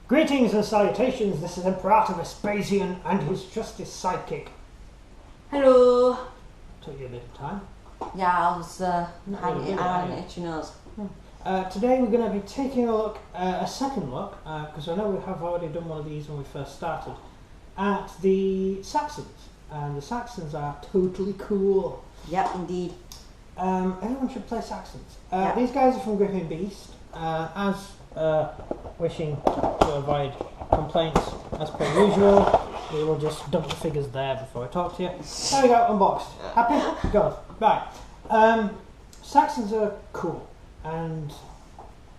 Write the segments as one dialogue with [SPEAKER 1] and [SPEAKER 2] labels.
[SPEAKER 1] Greetings and salutations, this is Imperator Vespasian and his Justice Sidekick.
[SPEAKER 2] Hello.
[SPEAKER 1] Took you a bit of time.
[SPEAKER 2] Yeah, I was hanging on an itchy nose.
[SPEAKER 1] Today we're going to be taking a look, a second look, because I know we have already done one of these when we first started, at the Saxons. And the Saxons are totally cool.
[SPEAKER 2] Yep, indeed.
[SPEAKER 1] Everyone should play Saxons.
[SPEAKER 2] Yeah.
[SPEAKER 1] These guys are from Griffin Beast, as wishing to avoid complaints as per usual. We will just dump the figures there before I talk to you. There we go, unboxed. Happy? Good. Right. Saxons are cool and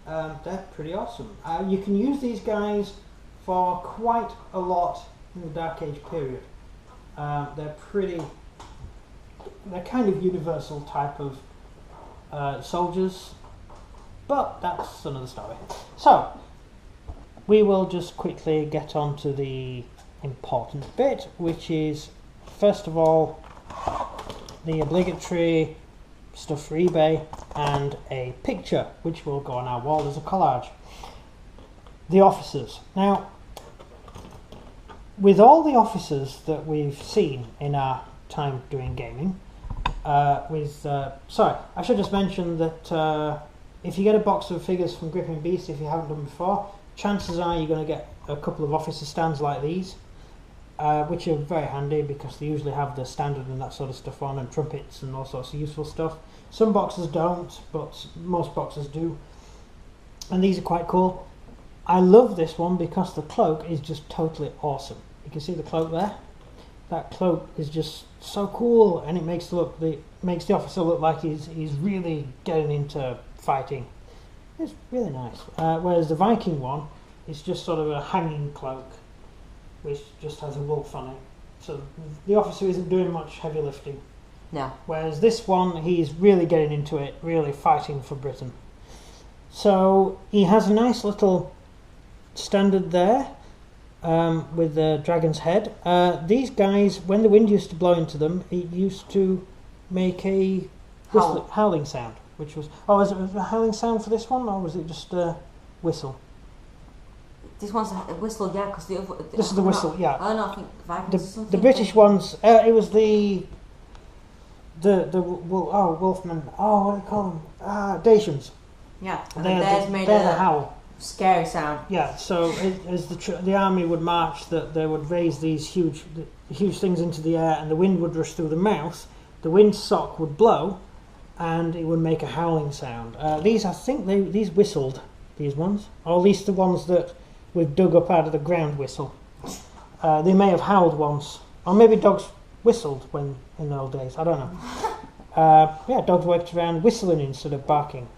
[SPEAKER 1] they're pretty awesome. You can use these guys for quite a lot in the Dark Age period. They're kind of universal type of soldiers, but that's another story. So, we will just quickly get on to the important bit, which is, first of all, the obligatory stuff for eBay and a picture, which will go on our wall as a collage. The officers. Now, with all the officers that we've seen in our time doing gaming, sorry, I should just mention that if you get a box of figures from Griffin Beast, if you haven't done before, chances are you're going to get a couple of officer stands like these, which are very handy because they usually have the standard and that sort of stuff on, and trumpets and all sorts of useful stuff. Some boxes don't, but most boxes do, and these are quite cool. I love this one because the cloak is just totally awesome. You can see the cloak there. That cloak is just so cool, and it makes the officer look like he's really getting into fighting. It's really nice. Whereas the Viking one is just sort of a hanging cloak, which just has a wolf on it. So the officer isn't doing much heavy lifting.
[SPEAKER 2] No.
[SPEAKER 1] Whereas this one, he's really getting into it, really fighting for Britain. So he has a nice little standard there with the dragon's head. These guys, when the wind used to blow into them, it used to make a howling sound. Which was, was it a howling sound for this one, or was it just a whistle?
[SPEAKER 2] This one's a whistle, yeah, because the other...
[SPEAKER 1] This is the whistle, yeah.
[SPEAKER 2] I don't know, I think Vikings
[SPEAKER 1] the British ones, it was the wolfmen, what do you call them? Dacians.
[SPEAKER 2] Yeah,
[SPEAKER 1] they're the howl.
[SPEAKER 2] Scary sound.
[SPEAKER 1] Yeah, so as the army would march, that they would raise these huge things into the air, and the wind would rush through the mouth, the windsock would blow, and it would make a howling sound. These, I think, these whistled, these ones, or at least the ones that we've dug up out of the ground whistle. They may have howled once, or maybe dogs whistled in the old days, I don't know. Dogs walked around whistling instead of barking.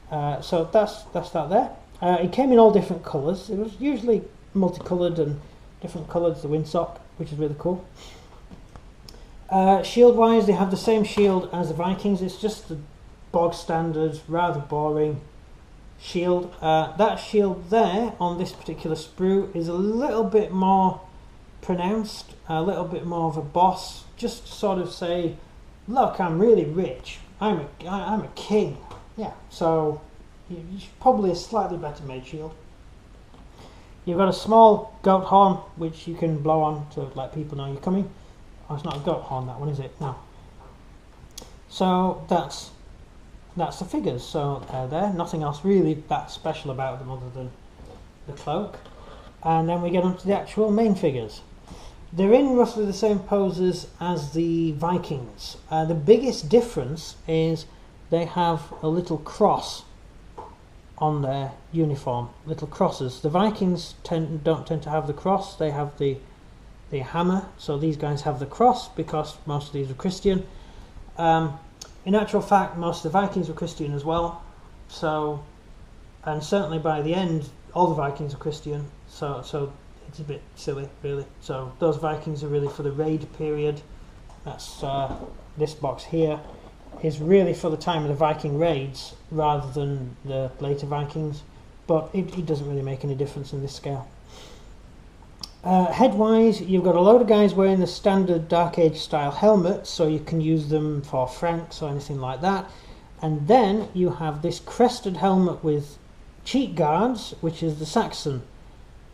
[SPEAKER 1] So that's that there. It came in all different colours. It was usually multicoloured and different colours, the windsock, which is really cool. Shield-wise, they have the same shield as the Vikings. It's just the bog standard, rather boring shield. That shield there on this particular sprue is a little bit more pronounced, a little bit more of a boss, just to sort of say, look, I'm really rich, I'm a king. Yeah, so probably a slightly better made shield. You've got a small goat horn which you can blow on to let people know you're coming. Oh, it's not a goat horn, that one, is it? No. So that's the figures. So there, nothing else really that special about them other than the cloak. And then we get onto the actual main figures. They're in roughly the same poses as the Vikings. The biggest difference is they have a little cross on their uniform, little crosses. The Vikings don't tend to have the cross. They have the hammer. So these guys have the cross because most of these are Christian. In actual fact, most of the Vikings were Christian as well. So, and certainly by the end, all the Vikings are Christian. So it's a bit silly, really. So those Vikings are really for the raid period. That's this box here is really for the time of the Viking raids rather than the later Vikings. But it doesn't really make any difference in this scale. Head-wise, you've got a load of guys wearing the standard Dark Age style helmets, so you can use them for Franks or anything like that. And then you have this crested helmet with cheek guards, which is the Saxon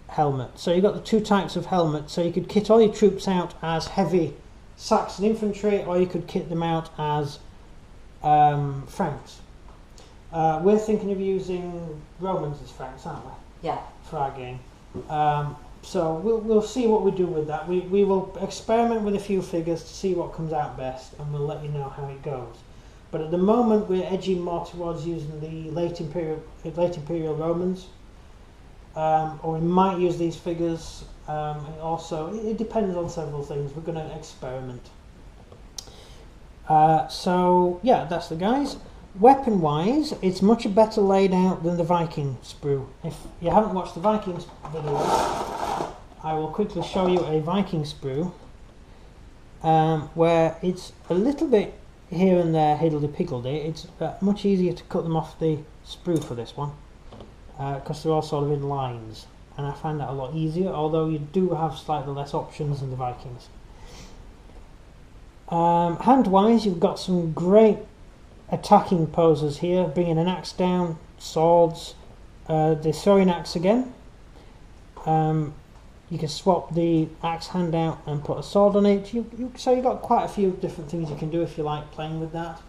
[SPEAKER 1] helmet. So you've got the two types of helmet. So you could kit all your troops out as heavy Saxon infantry, or you could kit them out as Franks. We're thinking of using Romans as Franks, aren't we?
[SPEAKER 2] Yeah.
[SPEAKER 1] For our game. So we'll see what we do with that. We will experiment with a few figures to see what comes out best, and we'll let you know how it goes. But at the moment, we're edging more towards using the late Imperial Romans, or we might use these figures. Also, it depends on several things. We're going to experiment. So yeah, that's the guys. Weapon-wise, it's much better laid out than the Viking sprue. If you haven't watched the Viking video, I will quickly show you a Viking sprue, where it's a little bit here and there higgledy-piggledy. It's much easier to cut them off the sprue for this one, because they're all sort of in lines, and I find that a lot easier, although you do have slightly less options than the Vikings. Hand-wise, you've got some great attacking poses here, bringing an axe down, swords, the throwing axe again. You can swap the axe hand out and put a sword on it. So you've got quite a few different things you can do if you like playing with that.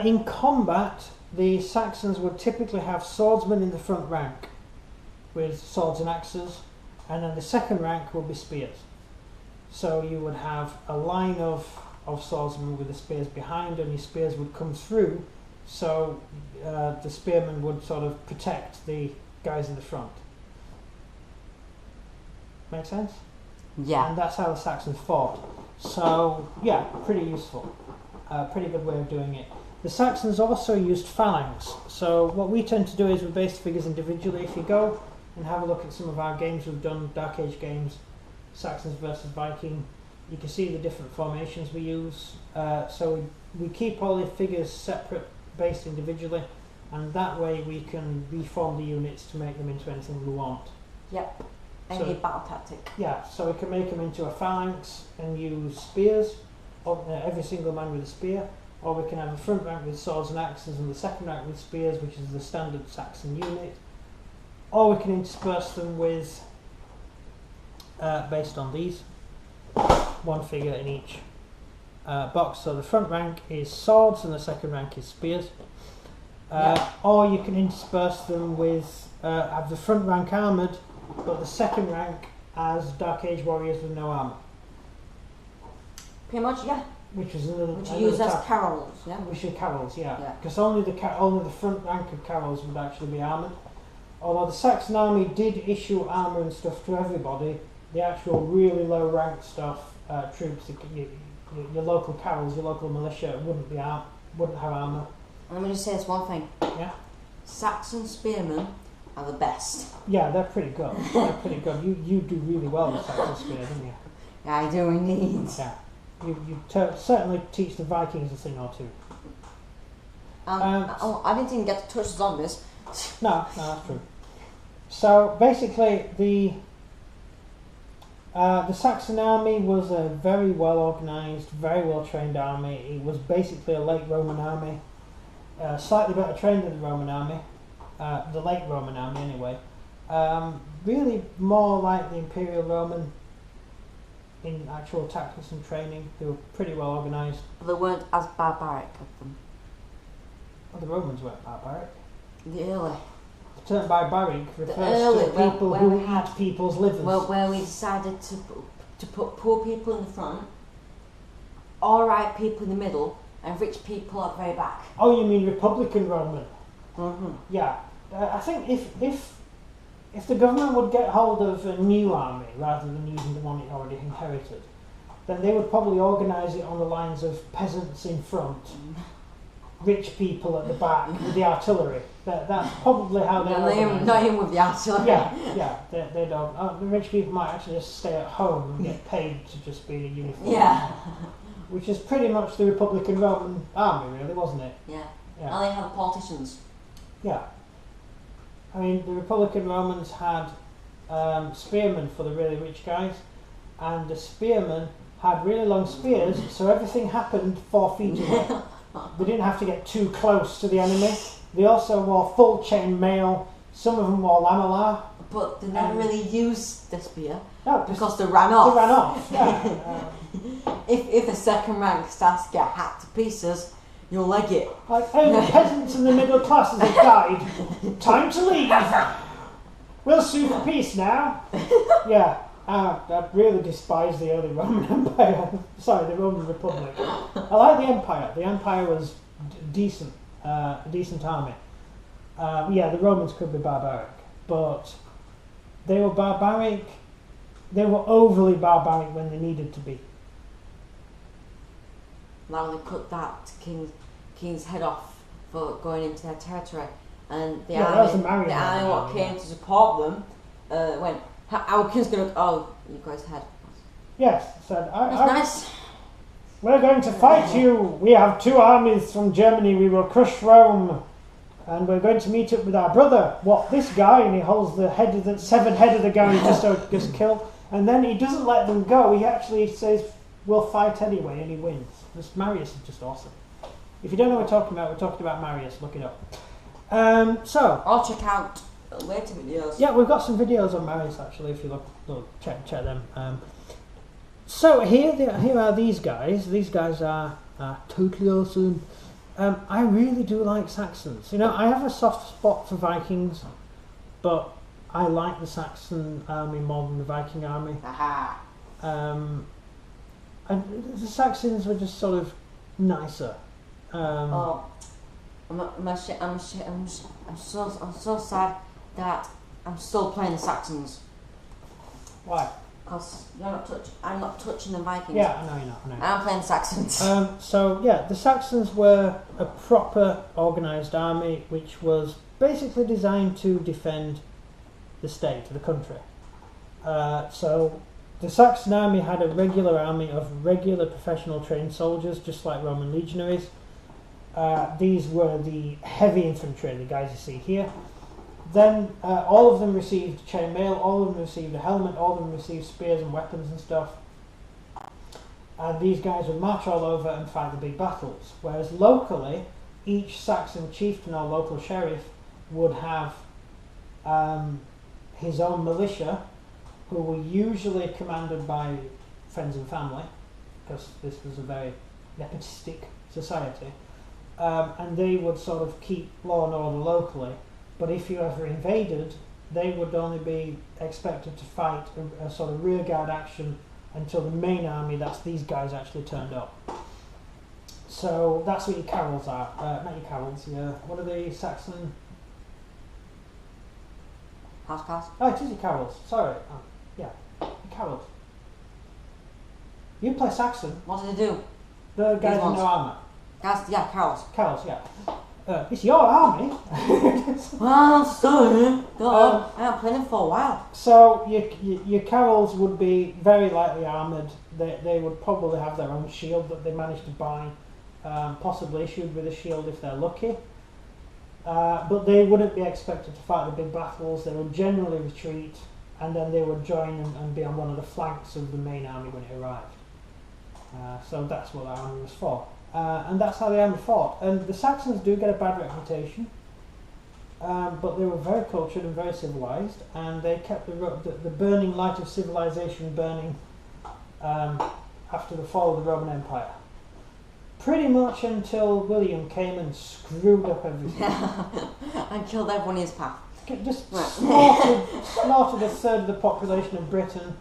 [SPEAKER 1] In combat, the Saxons would typically have swordsmen in the front rank with swords and axes, and then the second rank will be spears. So you would have a line of swordsmen with the spears behind, and your spears would come through, so the spearmen would sort of protect the guys in the front. Make sense?
[SPEAKER 2] Yeah.
[SPEAKER 1] And that's how the Saxons fought. So yeah, pretty useful. Pretty good way of doing it. The Saxons also used phalanx. So what we tend to do is we base figures individually. If you go and have a look at some of our games we've done, Dark Age games, Saxons versus Viking, you can see the different formations we use. So we keep all the figures separate, based individually, and that way we can reform the units to make them into anything we want.
[SPEAKER 2] Yep. Any battle tactic.
[SPEAKER 1] Yeah, so we can make them into a phalanx and use spears, every single man with a spear, or we can have a front rank with swords and axes and the second rank with spears, which is the standard Saxon unit, or we can intersperse them with, based on these, one figure in each box. So the front rank is swords and the second rank is spears. Or you can intersperse them with, have the front rank armoured, but the second rank as Dark Age warriors with no armour.
[SPEAKER 2] Pretty much, yeah.
[SPEAKER 1] Which is another.
[SPEAKER 2] Which you use as carrols, yeah.
[SPEAKER 1] Which are carrols, yeah. Because only the front rank of carrols would actually be armoured. Although the Saxon Army did issue armour and stuff to everybody, the actual really low rank stuff, troops, your local carrols, your local militia wouldn't have armour.
[SPEAKER 2] Let me just say this one thing.
[SPEAKER 1] Yeah.
[SPEAKER 2] Saxon spearmen are the best.
[SPEAKER 1] Yeah, they're pretty good. They're pretty good. You do really well with Saxon spear, don't you?
[SPEAKER 2] Yeah, I do indeed.
[SPEAKER 1] Yeah. You certainly teach the Vikings a thing or two.
[SPEAKER 2] I didn't even get to touch the zombies.
[SPEAKER 1] No, that's true. So basically, the Saxon army was a very well organised, very well trained army. It was basically a late Roman army, slightly better trained than the Roman army, the late Roman army anyway. Really more like the Imperial Roman in actual tactics and training. They were pretty well organised.
[SPEAKER 2] They weren't as barbaric of them.
[SPEAKER 1] Well, the Romans weren't barbaric.
[SPEAKER 2] The early.
[SPEAKER 1] The term barbaric refers to people who eat people's livers.
[SPEAKER 2] Well, where we decided to put poor people in the front, alright people in the middle, and rich people at the very back.
[SPEAKER 1] Oh, you mean Republican Roman?
[SPEAKER 2] Mm-hmm.
[SPEAKER 1] Yeah. I think if the government would get hold of a new army rather than using the one it already inherited, then they would probably organise it on the lines of peasants in front, rich people at the back with the artillery. That's probably how they organise it.
[SPEAKER 2] Not even with the artillery.
[SPEAKER 1] Yeah. They don't. The rich people might actually just stay at home and get paid to just be in a uniform.
[SPEAKER 2] Yeah.
[SPEAKER 1] Which is pretty much the Republican Roman army, really, wasn't it?
[SPEAKER 2] Yeah. And they have politicians.
[SPEAKER 1] Yeah. I mean, the Republican Romans had spearmen for the really rich guys, and the spearmen had really long spears, so everything happened 4 feet away. They didn't have to get too close to the enemy. They also wore full chain mail. Some of them wore lamellar.
[SPEAKER 2] But they never really used the spear because they
[SPEAKER 1] ran
[SPEAKER 2] off.
[SPEAKER 1] They ran off. Yeah.
[SPEAKER 2] If the second rank starts to get hacked to pieces, you'll leg it.
[SPEAKER 1] Like, the peasants and the middle classes have died. Time to leave. We'll sue for peace now. Yeah. I really despise the early Roman Empire. Sorry, the Roman Republic. I like the Empire. The Empire was decent, a decent army. Yeah, the Romans could be barbaric, but they were barbaric. They were overly barbaric when they needed to be.
[SPEAKER 2] Now they cut that king's head off for going into their territory, and the army what came to support them went. Our king's gonna. Oh, you guys had.
[SPEAKER 1] Yes, said.
[SPEAKER 2] That's nice.
[SPEAKER 1] We're going to fight you. We have 2 armies from Germany. We will crush Rome, and we're going to meet up with our brother. What, this guy? And he holds the head of the severed head of the guy who just killed. And then he doesn't let them go. He actually says, "We'll fight anyway," and he wins. This Marius is just awesome. If you don't know what we're talking about Marius. Look it up. So
[SPEAKER 2] I'll check out later videos.
[SPEAKER 1] Yeah, we've got some videos on Marius actually. If you look check them. So here are these guys. These guys are totally awesome. I really do like Saxons. You know, I have a soft spot for Vikings, but I like the Saxon army more than the Viking army.
[SPEAKER 2] Aha.
[SPEAKER 1] And the Saxons were just sort of nicer.
[SPEAKER 2] I'm so sad that I'm still playing the Saxons.
[SPEAKER 1] Why?
[SPEAKER 2] Because I'm not touching the Vikings.
[SPEAKER 1] Yeah, I know you're not. I know.
[SPEAKER 2] I'm playing Saxons.
[SPEAKER 1] So yeah, the Saxons were a proper organised army which was basically designed to defend the state, the country. So the Saxon army had a regular army of regular professional trained soldiers, just like Roman legionaries. These were the heavy infantry, the guys you see here. Then all of them received chainmail, all of them received a helmet, all of them received spears and weapons and stuff. And these guys would march all over and fight the big battles. Whereas locally, each Saxon chieftain or local sheriff would have his own militia, who were usually commanded by friends and family, because this was a very nepotistic society. And they would sort of keep law and order locally. But if you ever invaded, they would only be expected to fight a sort of rearguard action until the main army, that's these guys, actually turned up. So that's what your carols are. Not your carols, what are the Saxon?
[SPEAKER 2] House.
[SPEAKER 1] Oh, it is your carols. Sorry. Yeah, your carols. You play Saxon.
[SPEAKER 2] What do they do?
[SPEAKER 1] The guys in no armour.
[SPEAKER 2] Yeah, carols.
[SPEAKER 1] Carols, yeah. It's your army.
[SPEAKER 2] Well, sorry. I haven't played them for a while.
[SPEAKER 1] So your carols would be very lightly armoured. They would probably have their own shield that they managed to buy, possibly issued with a shield if they're lucky. But they wouldn't be expected to fight the big battles. They would generally retreat, and then they would join and be on one of the flanks of the main army when it arrived. So that's what the army was for. And that's how the army fought. And the Saxons do get a bad reputation, but they were very cultured and very civilised, and they kept the burning light of civilization burning after the fall of the Roman Empire. Pretty much until William came and screwed up everything.
[SPEAKER 2] And killed everyone in his path.
[SPEAKER 1] Just slaughtered a third of the population of Britain.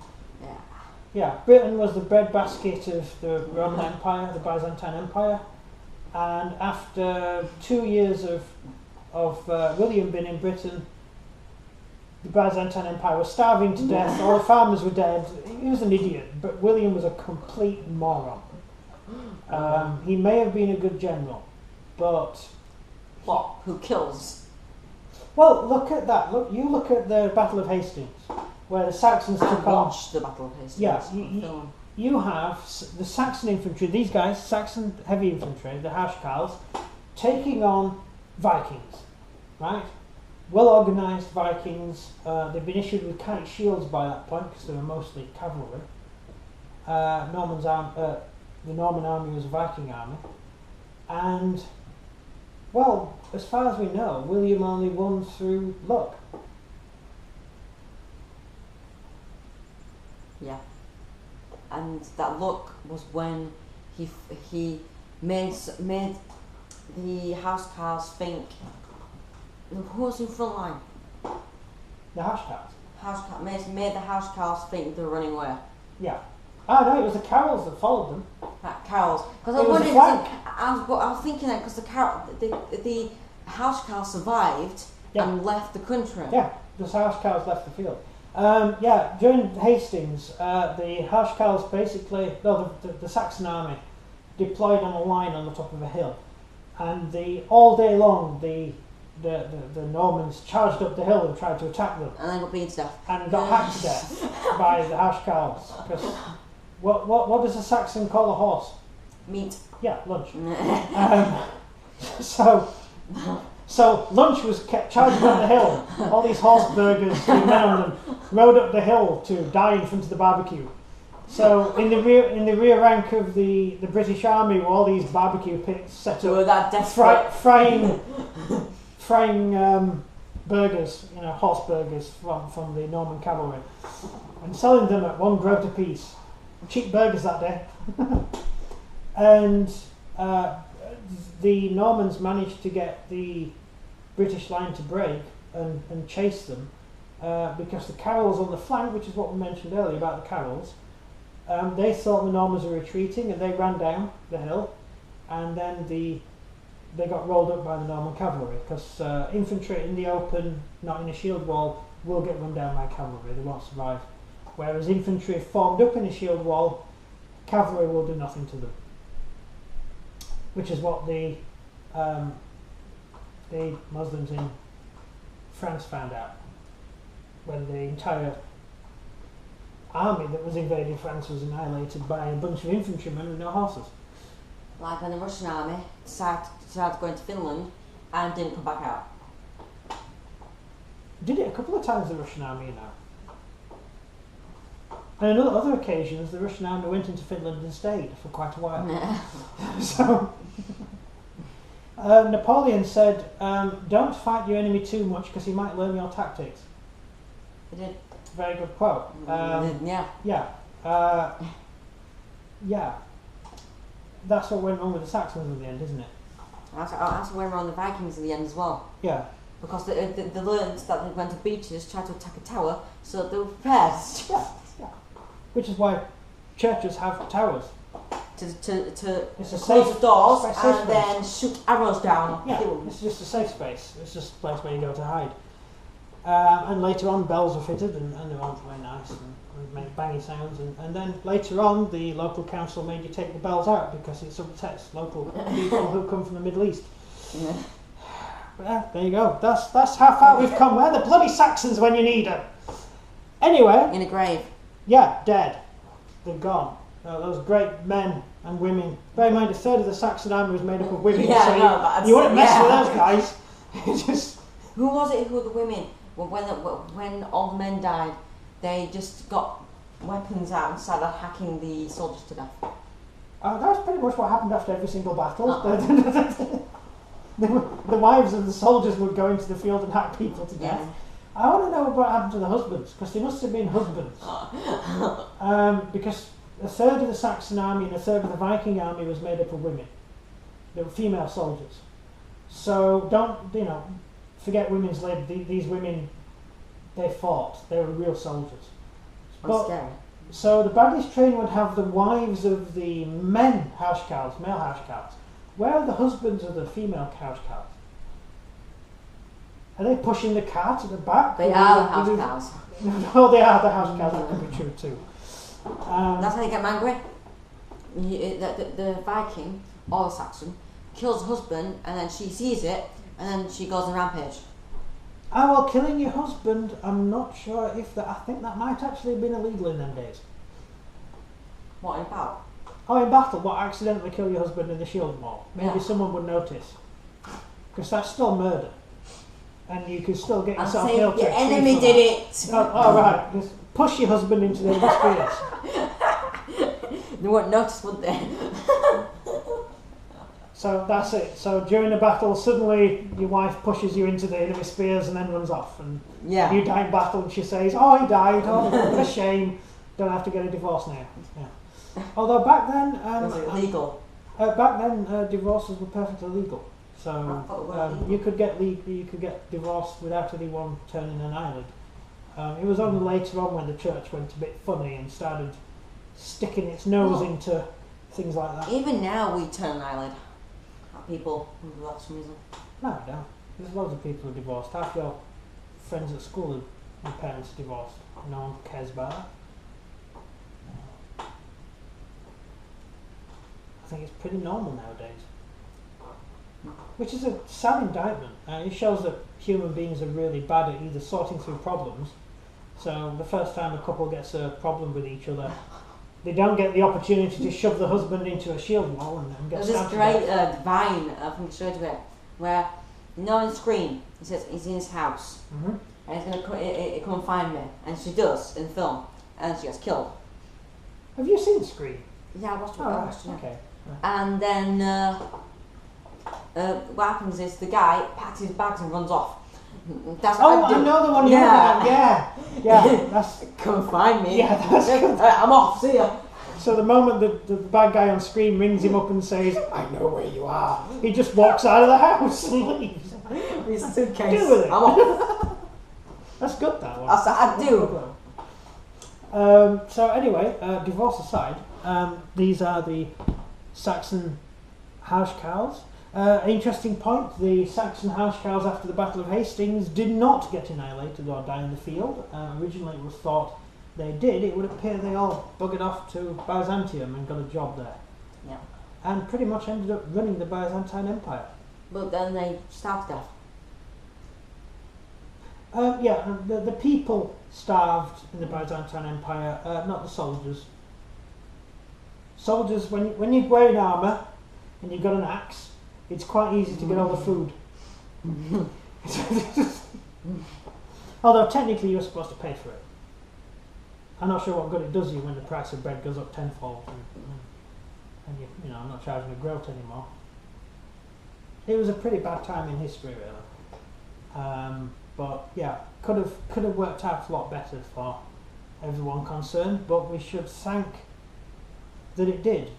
[SPEAKER 1] Yeah, Britain was the breadbasket of the Roman Empire, the Byzantine Empire, and after 2 years of William being in Britain, the Byzantine Empire was starving to death, all the farmers were dead. He was an idiot, but William was a complete moron. He may have been a good general, but...
[SPEAKER 2] What? Who kills?
[SPEAKER 1] Well, look at that. You look at the Battle of Hastings, where the Saxons took on...
[SPEAKER 2] Watched the Battle of Hastings.
[SPEAKER 1] Yeah, you have the Saxon infantry, these guys, Saxon heavy infantry, the Hashkals, taking on Vikings, right? Well organised Vikings. They've been issued with kite shields by that point because they were mostly cavalry. The Norman army was a Viking army, and well, as far as we know, William only won through luck.
[SPEAKER 2] Yeah. And that look was when he made the housecarls think. Who was in front line?
[SPEAKER 1] The housecarls.
[SPEAKER 2] Made the housecarls think they were running away.
[SPEAKER 1] Yeah. Oh no, it was the Carols that followed them.
[SPEAKER 2] Carols. Because I was thinking that because the housecarls survived and left the country.
[SPEAKER 1] Yeah, the housecarls left the field. During Hastings, the housecarls basically, the Saxon Army deployed on a line on the top of a hill, and all day long the Normans charged up the hill and tried to attack them,
[SPEAKER 2] and then got beaten to death, and
[SPEAKER 1] got hacked to death by the housecarls. Because what does a Saxon call a horse?
[SPEAKER 2] Meat.
[SPEAKER 1] Yeah, lunch. So lunch was kept charging up the hill. All these horse burgers with men on them rode up the hill to die in front of the barbecue. So in the rear rank of the British Army were all these barbecue pits set up, frying burgers, horse burgers from the Norman cavalry, and selling them at 1 groat a piece. Cheap burgers that day. And the Normans managed to get the British line to break and chase them because the Carols on the flank, which is what we mentioned earlier about the Carols, they thought the Normans were retreating and they ran down the hill, and then they got rolled up by the Norman cavalry because infantry in the open, not in a shield wall, will get run down by cavalry. They won't survive. Whereas infantry formed up in a shield wall, cavalry will do nothing to them. Which is what the Muslims in France found out when the entire army that was invading France was annihilated by a bunch of infantrymen with no horses.
[SPEAKER 2] Like when the Russian army decided to go into Finland and didn't come back out.
[SPEAKER 1] Did it a couple of times, the Russian army, And on other occasions, the Russian army went into Finland and stayed for quite a while. So, Napoleon said, don't fight your enemy too much because he might learn your tactics.
[SPEAKER 2] He did.
[SPEAKER 1] Very good quote. That's what went wrong with the Saxons in the end, isn't it?
[SPEAKER 2] That's what went wrong with the Vikings in the end as well.
[SPEAKER 1] Yeah.
[SPEAKER 2] Because they learned that they went to beaches, tried to attack a tower, so they were prepared.
[SPEAKER 1] Yeah. Which is why churches have towers.
[SPEAKER 2] To close the doors and then shoot arrows down.
[SPEAKER 1] Yeah, it's just a safe space. It's just a place where you go to hide. And later on, bells were fitted, and they weren't very nice and make banging sounds. And then later on, the local council made you take the bells out because it upsets local people who come from the Middle East.
[SPEAKER 2] Yeah.
[SPEAKER 1] But there you go. That's how far we've come. Where are the bloody Saxons when you need them? Anyway.
[SPEAKER 2] In a grave.
[SPEAKER 1] Yeah, dead. They're gone. Those great men and women. Bear in mind, a third of the Saxon army was made up of women, so you wouldn't mess with those guys.
[SPEAKER 2] Who was it who were the women? Well, when all the men died, they just got weapons out and started hacking the soldiers to death.
[SPEAKER 1] That was pretty much what happened after every single battle. The wives of the soldiers would go into the field and hack people to death. I want to know what happened to the husbands, because they must have been husbands. Because a third of the Saxon army and a third of the Viking army was made up of women. They were female soldiers. So don't, forget women's lib. These women, they fought. They were real soldiers.
[SPEAKER 2] Scary.
[SPEAKER 1] So the baggage train would have the wives of the male housecarls. Where are the husbands of the female housecarls? Are they pushing the cart at the back?
[SPEAKER 2] They are the housecarls.
[SPEAKER 1] No, they are the housecarls. That could be true too.
[SPEAKER 2] That's how you get them angry. The Viking, or the Saxon, kills the husband, and then she sees it, and then she goes on a rampage.
[SPEAKER 1] Well, killing your husband, I'm not sure if that. I think that might actually have been illegal in them days.
[SPEAKER 2] What, in battle?
[SPEAKER 1] Oh, in battle, what, accidentally kill your husband in the shield wall? Maybe someone would notice. Because that's still murder. And you can still get yourself killed.
[SPEAKER 2] Your enemy did it!
[SPEAKER 1] Oh, right. Just push your husband into the spears.
[SPEAKER 2] They won't notice, would they?
[SPEAKER 1] So that's it. So during the battle, suddenly your wife pushes you into the enemy spears and then runs off. And you die in battle and she says, oh, he died. Oh, what a shame. Don't have to get a divorce now. Yeah. Although back then,
[SPEAKER 2] was it legal?
[SPEAKER 1] Divorces were perfectly legal. So you could get divorced without anyone turning an eyelid. It was only later on when the church went a bit funny and started sticking its nose into things like that.
[SPEAKER 2] Even now we turn an eyelid at people for some reason.
[SPEAKER 1] No, I don't. There's loads of people who are divorced. Half your friends at school their parents are divorced. No one cares about that. I think it's pretty normal nowadays. Which is a sad indictment. It shows that human beings are really bad at either sorting through problems. So the first time a couple gets a problem with each other, they don't get the opportunity to shove the husband into a shield wall and get
[SPEAKER 2] stabbed. There's this great vine from Australia where, on screen, he says he's in his house and he's going to come and find me. And she does in the film, and she gets killed.
[SPEAKER 1] Have you seen Scream?
[SPEAKER 2] Yeah, I watched it.
[SPEAKER 1] Right. Okay.
[SPEAKER 2] And then what happens is the guy packs his bags and runs off. That's what
[SPEAKER 1] I know the one you're about. Yeah. That's
[SPEAKER 2] come find me.
[SPEAKER 1] Yeah, that's good.
[SPEAKER 2] I'm off. See ya.
[SPEAKER 1] So the moment the bad guy on screen rings him up and says, "I know where you are," he just walks out of the house and leaves.
[SPEAKER 2] His suitcase.
[SPEAKER 1] Deal with it.
[SPEAKER 2] I'm off.
[SPEAKER 1] That's good. That one.
[SPEAKER 2] I do.
[SPEAKER 1] So anyway, divorce aside, these are the Saxon housecarls. Interesting point, the Saxon housecarls after the Battle of Hastings did not get annihilated or die in the field. Originally it was thought they did. It would appear they all buggered off to Byzantium and got a job there.
[SPEAKER 2] Yeah.
[SPEAKER 1] And pretty much ended up running the Byzantine Empire.
[SPEAKER 2] But then they starved to
[SPEAKER 1] death. The people starved in the Byzantine Empire, not the soldiers. Soldiers, when you're wearing armour and you've got an axe, it's quite easy to get all the food. Although technically you're supposed to pay for it. I'm not sure what good it does you when the price of bread goes up tenfold and I'm not charging a groat anymore. It was a pretty bad time in history, really. But yeah, could have worked out a lot better for everyone concerned. But we should thank that it did,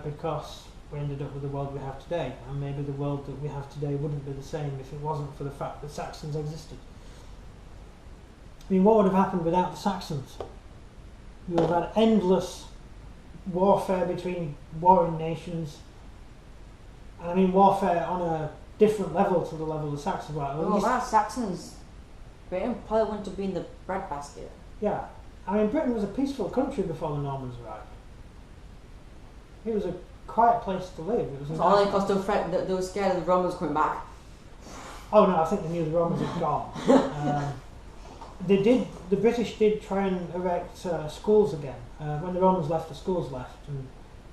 [SPEAKER 1] because we ended up with the world we have today, and maybe the world that we have today wouldn't be the same if it wasn't for the fact that Saxons existed. I mean, what would have happened without the Saxons? You would have had endless warfare between warring nations, and I mean warfare on a different level to the level the Saxons were.
[SPEAKER 2] Well, Saxons, Britain probably wouldn't have been the breadbasket.
[SPEAKER 1] Yeah, I mean Britain was a peaceful country before the Normans arrived. It was a quiet place to live. It was
[SPEAKER 2] only because they were scared of the Romans coming back.
[SPEAKER 1] Oh no, I think they knew the Romans had gone. The British did try and erect schools again. When the Romans left, the schools left, and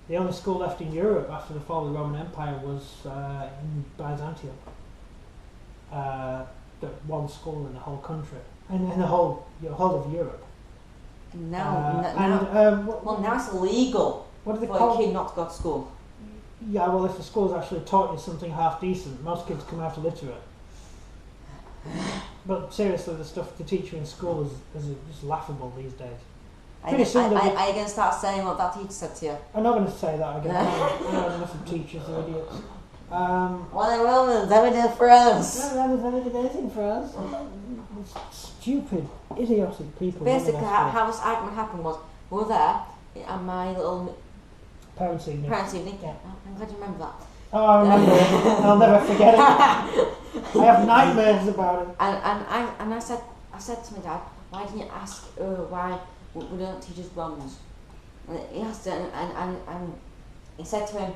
[SPEAKER 1] the only school left in Europe after the fall of the Roman Empire was in Byzantium. The one school in the whole country, and in the whole of Europe.
[SPEAKER 2] Now it's illegal.
[SPEAKER 1] What do they
[SPEAKER 2] for
[SPEAKER 1] call
[SPEAKER 2] a kid not to go to school?
[SPEAKER 1] Yeah, well, if the school's actually taught you something half decent, most kids come out illiterate. But seriously, the stuff they teach you in school is just laughable these days.
[SPEAKER 2] Are you going to start saying what that teacher said to you?
[SPEAKER 1] I'm not going to say that again. I know enough of teachers, they're idiots.
[SPEAKER 2] What the Romans ever did for us?
[SPEAKER 1] No, Romans never did anything for us. Stupid, idiotic people.
[SPEAKER 2] Basically, how this argument happened was, we were there, and my little
[SPEAKER 1] Parents' evening.
[SPEAKER 2] Yeah. I'm glad you remember that.
[SPEAKER 1] Oh, I remember it. I'll never forget it. I have nightmares about it.
[SPEAKER 2] And I said to my dad, why didn't you ask why we don't teach us Romans? And he asked it, and he said to him,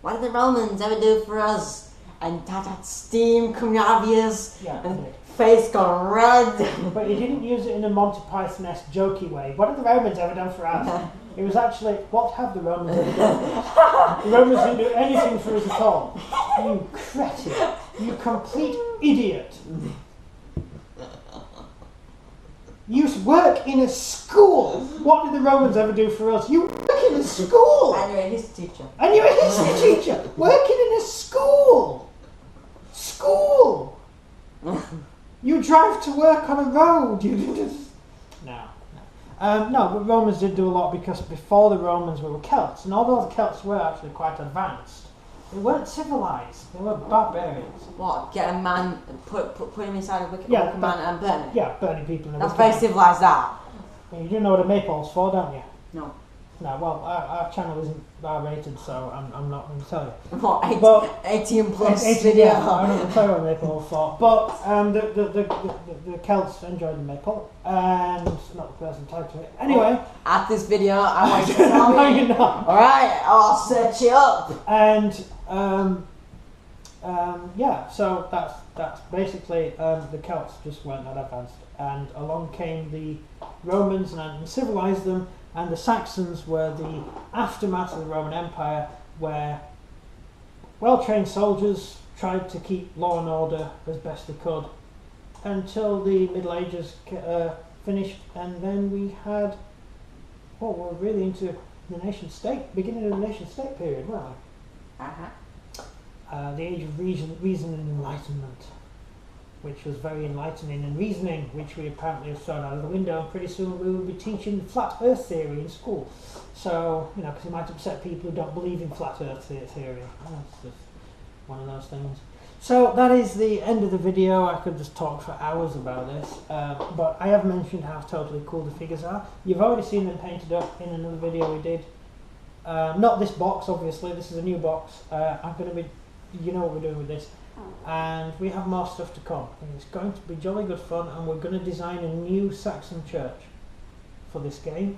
[SPEAKER 2] what did the Romans ever do for us? And Dad had steam coming out of his ears, and face gone red.
[SPEAKER 1] But he didn't use it in a Monty Python-esque jokey way. What have the Romans ever done for us? It was actually, what have the Romans ever done? The Romans didn't do anything for us at all. You cretin. You complete idiot. You work in a school. What did the Romans ever do for us? You work in a school.
[SPEAKER 2] And you're a history teacher.
[SPEAKER 1] And you're a history teacher. Working in a school. School. You drive to work on a road. You just... No. No, but Romans did do a lot because before the Romans we were Celts, and although the Celts were actually quite advanced, they weren't civilised. They were barbarians.
[SPEAKER 2] What? Get a man, put him inside a wicked man and burn him?
[SPEAKER 1] Yeah, burning people in a
[SPEAKER 2] That's
[SPEAKER 1] wicked
[SPEAKER 2] very
[SPEAKER 1] man.
[SPEAKER 2] civilised, that.
[SPEAKER 1] You do know what a maypole's for, don't you?
[SPEAKER 2] No.
[SPEAKER 1] No, well, our channel isn't R-rated, so I'm not going to tell you.
[SPEAKER 2] What, 18 plus
[SPEAKER 1] 18,
[SPEAKER 2] video?
[SPEAKER 1] Yeah, I'm not going to tell you what a maypole was for. But the Celts enjoyed the maypole, and not the person tied to it. Anyway.
[SPEAKER 2] At this video, I want you to tell me.
[SPEAKER 1] No, you're not.
[SPEAKER 2] Alright, I'll search it up.
[SPEAKER 1] And, yeah, so that's basically, the Celts just weren't that advanced. And along came the Romans and civilised them. And the Saxons were the aftermath of the Roman Empire, where well-trained soldiers tried to keep law and order as best they could until the Middle Ages finished, and then we had, we're really into the nation-state, beginning of the nation-state period, weren't we? The age of reason and enlightenment, which was very enlightening, and reasoning, which we apparently have thrown out of the window, and pretty soon we will be teaching flat earth theory in school. So, because it might upset people who don't believe in flat earth theory. That's just one of those things. So that is the end of the video. I could just talk for hours about this, but I have mentioned how totally cool the figures are. You've already seen them painted up in another video we did. Not this box, obviously, this is a new box. I'm going to be, you know what we're doing with this. And we have more stuff to come. And it's going to be jolly good fun, and we're going to design a new Saxon church for this game,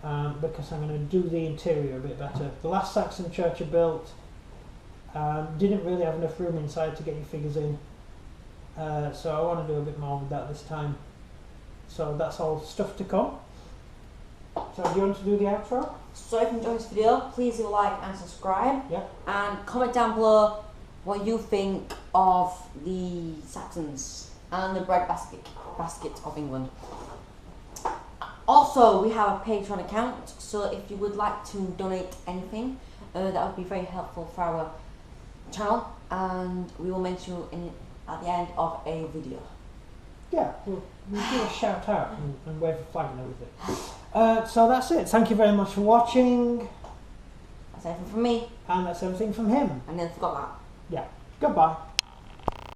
[SPEAKER 1] because I'm going to do the interior a bit better. The last Saxon church I built didn't really have enough room inside to get your figures in, so I want to do a bit more with that this time. So that's all stuff to come. So do you want to do the outro?
[SPEAKER 2] So if you enjoyed this video, please leave a like and subscribe.
[SPEAKER 1] Yeah. And
[SPEAKER 2] comment down below what you think of the Saxons and the bread basket of England. Also, we have a Patreon account, so if you would like to donate anything, that would be very helpful for our channel, and we will mention you at the end of a video.
[SPEAKER 1] Yeah, we'll do a shout out and wave a flag and everything. So that's it. Thank you very much for watching.
[SPEAKER 2] That's everything from me.
[SPEAKER 1] And that's everything from him.
[SPEAKER 2] And then forgot that.
[SPEAKER 1] Yeah. Goodbye.